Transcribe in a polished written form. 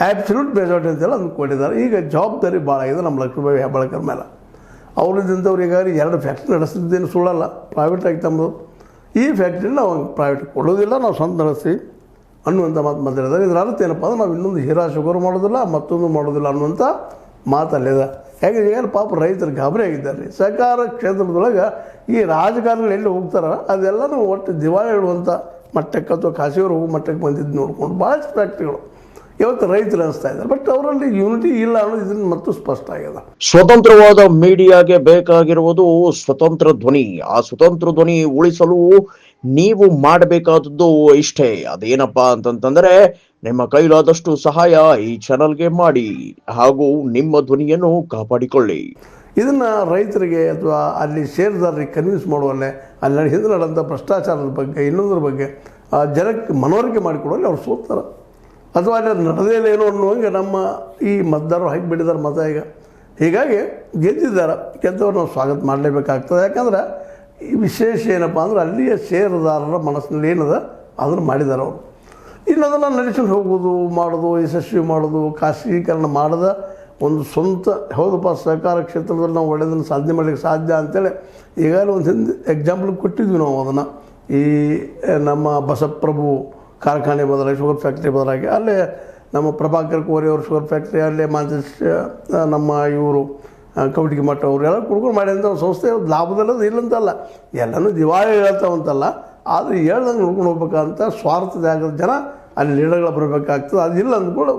Absolute majority ಅಂತೆಲ್ಲ ಅಂದ್ಕೊಂಡಿದ್ದಾರೆ. ಈಗ ಜವಾಬ್ದಾರಿ ಭಾಳ ಆಗಿದೆ ನಮ್ಮ ಲಕ್ಷ್ಮೀಬಾಯಿ ಹೆಬ್ಬಾಳ್ಕರ್ ಮೇಲೆ. ಅವರಿದ್ದಂಥವ್ರು ಈಗ 2 ಫ್ಯಾಕ್ಟ್ರಿ ನಡೆಸಿದ್ದೇನು ಸುಳ್ಳಲ್ಲ, ಪ್ರೈವೇಟಾಗಿ ತಮ್ಮದು. ಈ ಫ್ಯಾಕ್ಟ್ರಿನ ನಾವು ಪ್ರೈವೇಟ್ ಕೊಡೋದಿಲ್ಲ, ನಾವು ಸ್ವಂತ ನಡೆಸ್ತೀವಿ ಅನ್ನುವಂಥ ಮಾತು ಮಾತಾಡಿದ್ದಾರೆ. ಇದರ ಅರ್ಥ ಏನಪ್ಪ ಅಂದ್ರೆ ನಾವು ಇನ್ನೊಂದು ಹೀರಾ ಶುಗರ್ ಮಾಡೋದಿಲ್ಲ, ಮತ್ತೊಂದು ಮಾಡೋದಿಲ್ಲ ಅನ್ನುವಂಥ ಮಾತಲ್ಲಿದೆ. ಯಾಕಂದ್ರೆ ಈಗ ಪಾಪ ರೈತರು ಗಾಬರಿ ಆಗಿದ್ದಾರೆ. ಸಹಕಾರ ಕ್ಷೇತ್ರದೊಳಗೆ ಈ ರಾಜಕಾರಣಿಗಳು ಎಲ್ಲಿ ಹೋಗ್ತಾರ ಅದೆಲ್ಲನೂ ಒಟ್ಟು ದಿವಾಳಿ ಇಡುವಂಥ ಮಟ್ಟಕ್ಕೆ ಅಥವಾ ಕಾಶಿಯವರು ಹೋಗೋ ಮಟ್ಟಕ್ಕೆ ಬಂದಿದ್ದು ನೋಡ್ಕೊಂಡು ಭಾಳಷ್ಟು ಫ್ಯಾಕ್ಟ್ರಿಗಳು ಇವತ್ತು ರೈತರು ಅನಿಸ್ತಾ ಇದ್ದಾರೆ. ಬಟ್ ಅವರಲ್ಲಿ ಯೂನಿಟಿ ಇಲ್ಲ ಅನ್ನೋದು ಇದನ್ನು ಮತ್ತು ಸ್ಪಷ್ಟ ಆಗಿದೆ. ಸ್ವತಂತ್ರವಾದ ಮೀಡಿಯಾಗೆ ಬೇಕಾಗಿರುವುದು ಸ್ವತಂತ್ರ ಧ್ವನಿ. ಆ ಸ್ವತಂತ್ರ ಧ್ವನಿ ಉಳಿಸಲು ನೀವು ಮಾಡಬೇಕಾದದ್ದು ಇಷ್ಟೇ. ಅದೇನಪ್ಪಾ ಅಂತಂತಂದ್ರೆ ನಿಮ್ಮ ಕೈಲಾದಷ್ಟು ಸಹಾಯ ಈ ಚಾನಲ್ಗೆ ಮಾಡಿ ಹಾಗೂ ನಿಮ್ಮ ಧ್ವನಿಯನ್ನು ಕಾಪಾಡಿಕೊಳ್ಳಿ. ಇದನ್ನು ರೈತರಿಗೆ ಅಥವಾ ಅಲ್ಲಿ ಷೇರುದಾರರಿಗೆ ಕನ್ವಿನ್ಸ್ ಮಾಡುವಲ್ಲೇ ಅಲ್ಲಿ ಹಿಂದೆ ನಡೆದಂಥ ಭ್ರಷ್ಟಾಚಾರದ ಬಗ್ಗೆ ಇನ್ನೊಂದ್ರ ಬಗ್ಗೆ ಜನಕ್ಕೆ ಮನವರಿಕೆ ಮಾಡಿಕೊಡುವಲ್ಲಿ ಅವ್ರು ಸೋತ್ತಾರೆ. ಅಥವಾ ಅಲ್ಲಿ ನಡೆದೇ ಏನೋ ಅನ್ನುವಂಗೆ ನಮ್ಮ ಈ ಮತದಾರರು ಹಾಕಿಬಿಟ್ಟಿದ್ದಾರೆ ಮತ. ಈಗ ಹೀಗಾಗಿ ಗೆದ್ದಿದ್ದಾರೆ, ಗೆದ್ದವ್ರು ನಾವು ಸ್ವಾಗತ ಮಾಡಲೇಬೇಕಾಗ್ತದೆ. ಯಾಕಂದ್ರೆ ಈ ವಿಶೇಷ ಏನಪ್ಪ ಅಂದ್ರೆ ಅಲ್ಲಿಯ ಷೇರುದಾರರ ಮನಸ್ಸಿನಲ್ಲಿ ಏನದ ಅದನ್ನು ಮಾಡಿದ್ದಾರೆ ಅವರು. ಇನ್ನು ಅದನ್ನು ನಡೆಸ್ಕೊಂಡು ಹೋಗೋದು ಮಾಡೋದು, ಯಶಸ್ವಿ ಮಾಡೋದು, ಖಾಸಗೀಕರಣ ಮಾಡದ ಒಂದು ಸ್ವಂತ ಹೌದಪ್ಪ ಸಹಕಾರ ಕ್ಷೇತ್ರದಲ್ಲಿ ನಾವು ಒಳ್ಳೆಯದನ್ನು ಸಾಧನೆ ಮಾಡಲಿಕ್ಕೆ ಸಾಧ್ಯ ಅಂತೇಳಿ ಈಗಾಗಲೇ ಒಂದು ಹಿಂದೆ ಎಕ್ಸಾಂಪಲ್ ಕೊಟ್ಟಿದ್ವಿ ನಾವು ಅದನ್ನು. ಈ ನಮ್ಮ ಬಸಪ್ರಭು ಕಾರ್ಖಾನೆ ಬದಲಾಗಿ ಶುಗರ್ ಫ್ಯಾಕ್ಟ್ರಿ ಬದಲಾಗಿ ಅಲ್ಲೇ ನಮ್ಮ ಪ್ರಭಾಕರ್ ಕೋರಿ ಅವ್ರ ಶುಗರ್ ಫ್ಯಾಕ್ಟ್ರಿ, ಅಲ್ಲೇ ನಮ್ಮ ಇವರು ಕವಟಿಗೆ ಮಠ ಅವರು ಎಲ್ಲ ಕುಡ್ಕೊಂಡು ಮಾಡಿದಂಥ ಒಂದು ಸಂಸ್ಥೆ ಲಾಭದಲ್ಲದು ಇಲ್ಲಂತಲ್ಲ, ಎಲ್ಲನೂ ದಿವಾಳಿ ಹೇಳ್ತಾವಂತಲ್ಲ. ಆದರೆ ಹೇಳ್ದಂಗೆ ನೋಡ್ಕೊಂಡು ಹೋಗ್ಬೇಕಂತ ಸ್ವಾರ್ಥದ ಆಗದ ಜನ ಅಲ್ಲಿ ಲೀಡರ್ಗಳು ಬರಬೇಕಾಗ್ತದೆ. ಅದಿಲ್ಲ ಅಂದ್ಕೊಂಡು